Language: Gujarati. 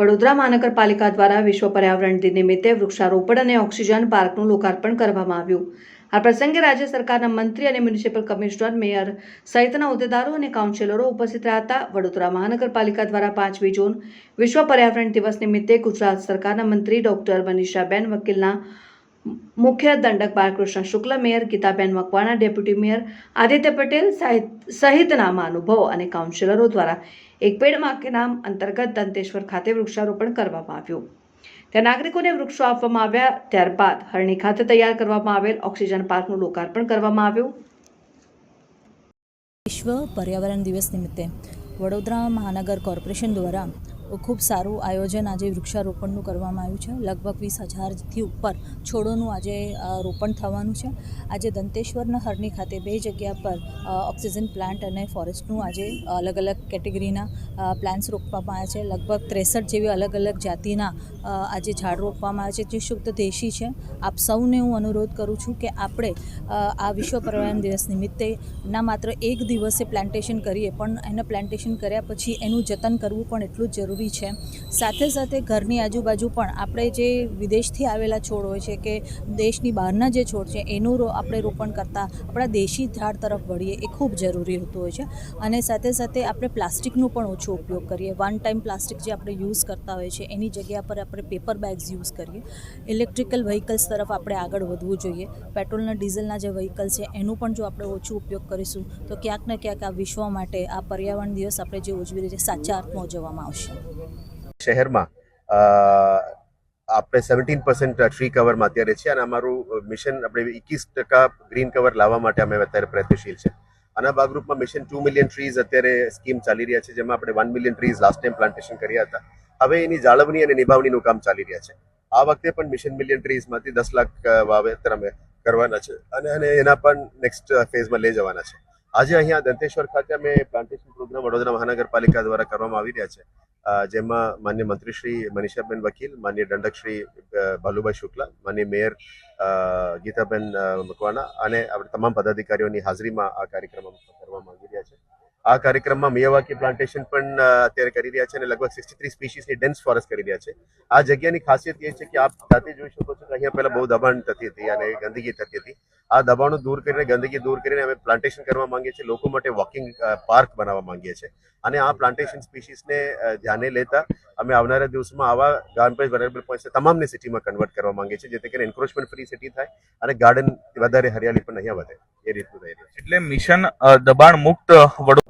વડોદરા મહાનગરપાલિકા દ્વારા વિશ્વ પર્યાવરણ દિન નિમિત્તે વૃક્ષારોપણ અને ઓક્સિજન પાર્કનું લોકાર્પણ કરવામાં આવ્યું। આ પ્રસંગે રાજ્ય સરકારના મંત્રી અને મ્યુનિસિપલ કમિશનર, મેયર સહિતના હોદ્દેદારો અને કાઉન્સિલરો ઉપસ્થિત રહ્યા હતા। વડોદરા મહાનગરપાલિકા દ્વારા 5મી જૂન વિશ્વ પર્યાવરણ દિવસ નિમિત્તે ગુજરાત સરકારના મંત્રી ડોક્ટર મનીષાબેન વકીલના મુખ્ય દંડક Balkrishna Shukla, mayor Gitaben Makwana, deputy mayor Aditya Patel સહિતના મહાનુભાવો અને કાઉન્સિલરો દ્વારા એક પેડ માં કે નામ અંતર્ગત દંતેશ્વર ખાતે વૃક્ષારોપણ કરવામાં આવ્યું। ત્યાં નાગરિકોને વૃક્ષો આપવામાં આવ્યા। ત્યારબાદ હરણી ખાતે તૈયાર કરવામાં આવેલ ઓક્સિજન પાર્કનું લોકાર્પણ કરવામાં આવ્યું। વિશ્વ પર્યાવરણ દિવસ નિમિત્તે વડોદરા મહાનગર કોર્પોરેશન દ્વારા ખૂબ સારું આયોજન આજે વૃક્ષારોપણનું કરવામાં આવ્યું છે। લગભગ 20,000થી ઉપર છોડોનું આજે રોપણ થવાનું છે। આજે દંતેશ્વરના હરણી ખાતે 2 જગ્યા પર ઓક્સિજન પ્લાન્ટ અને ફોરેસ્ટનું આજે અલગ અલગ કેટેગરીના પ્લાન્ટ્સ રોપવામાં આવ્યા છે। લગભગ 63 જેવી અલગ અલગ જાતિના આજે ઝાડ રોપવામાં આવ્યા છે, જે શુદ્ધ દેશી છે। આપ સૌને હું અનુરોધ કરું છું કે આપણે આ વિશ્વ પર્યાવરણ દિવસ નિમિત્તે ના માત્ર એક દિવસે પ્લાન્ટેશન કરીએ, પણ એને પ્લાન્ટેશન કર્યા પછી એનું જતન કરવું પણ એટલું જ જરૂરી છે। સાથે સાથે ઘરની આજુબાજુ પણ આપણે જે વિદેશથી આવેલા છોડ હોય છે કે દેશની બહારના જે છોડ છે એનું આપણે રોપણ કરતાં આપણા દેશી ઝાડ તરફ વળીએ એ ખૂબ જરૂરી હોતું હોય છે। અને સાથે સાથે આપણે પ્લાસ્ટિકનો પણ ઓછો ઉપયોગ કરીએ। વન ટાઈમ પ્લાસ્ટિક જે આપણે યુઝ કરતા હોઈએ છીએ એની જગ્યા પર આપણે પેપર બેગ્સ યુઝ કરીએ। ઇલેક્ટ્રિકલ વ્હીકલ્સ તરફ આપણે આગળ વધવું જોઈએ। પેટ્રોલના ડીઝલના જે વ્હીકલ છે એનું પણ જો આપણે ઓછું ઉપયોગ કરીશું તો ક્યાંક ને ક્યાંક આ વિશ્વ માટે આ પર્યાવરણ દિવસ આપણે જે ઉજવી રહ્યા છીએ સાચા અર્થમાં ઉજવવામાં આવશે। શહેરમાં આપણે 17% ટ્રી કવરમાં અત્યારે છે અને અમારું મિશન આપણે 21% ગ્રીન કવર લાવવા માટે અમે અત્યારે પ્રયત્નશીલ છે। આના ભાગરૂપમાં મિશન 2 મિલિયન ટ્રીઝ અત્યારે સ્કીમ ચાલી રહ્યા છે, જેમાં આપણે 1 million trees last time plantation કર્યા હતા। હવે એની જાળવણી અને નિભાવણીનું કામ ચાલી રહ્યા છે। આ વખતે પણ મિશન મિલિયન ટ્રીઝમાંથી 10 લાખ વાવેતર અમે કરવાના છે અને એના પણ નેક્સ્ટ ફેઝમાં લઈ જવાના છે। આજે અહીંયા દંતેશ્વર ખાતે અમે પ્લાન્ટેશન પ્રોગ્રામ વડોદરા મહાનગરપાલિકા દ્વારા કરવામાં આવી રહ્યા છે, જેમાં માન્ય મંત્રી શ્રી મનીષાબેન વકીલ, માન્ય દંડક શ્રી ભાલુભાઈ શુક્લા, માન્ય મેયર ગીતાબેન મકવાણા અને આપણે તમામ પદાધિકારીઓની હાજરીમાં આ કાર્યક્રમ કરવામાં આવી રહ્યા છે। આ કાર્યક્રમમાં મિયાવાકી પ્લાન્ટેશન પણ અત્યારે કરી રહ્યા છે અને લગભગ 63 સ્પીસીસની ડેન્સ ફોરેસ્ટ કરી રહ્યા છે। આ જગ્યાની ખાસિયત એ છે કે આપ જાતે જોઈ શકો છો કે અહીંયા પહેલા બહુ દબાણ થતી હતી અને ગંદકી થતી હતી। આ દબાણો દૂર કરીને, ગંદકી દૂર કરીને અમે પ્લાન્ટેશન કરવા માંગીએ છીએ। લોકો માટે વોકિંગ પાર્ક બનાવવા માંગીએ છીએ અને આ પ્લાન્ટેશન સ્પીસીસને ધ્યાને લેતા અમે આવનારા દિવસમાં આવા ગાર્ડન વેરેબલ પોઈન્ટ્સ તમામને સિટીમાં કન્વર્ટ કરવા માંગીએ છીએ, જેથી કરીને એન્ક્રોચમેન્ટ ફ્રી સિટી થાય અને ગાર્ડન વધારે હરિયાળી પણ અહીંયા વધે, એ રીતનું થઈ રહ્યું છે। એટલે મિશન દબાણ મુક્ત વડોદરા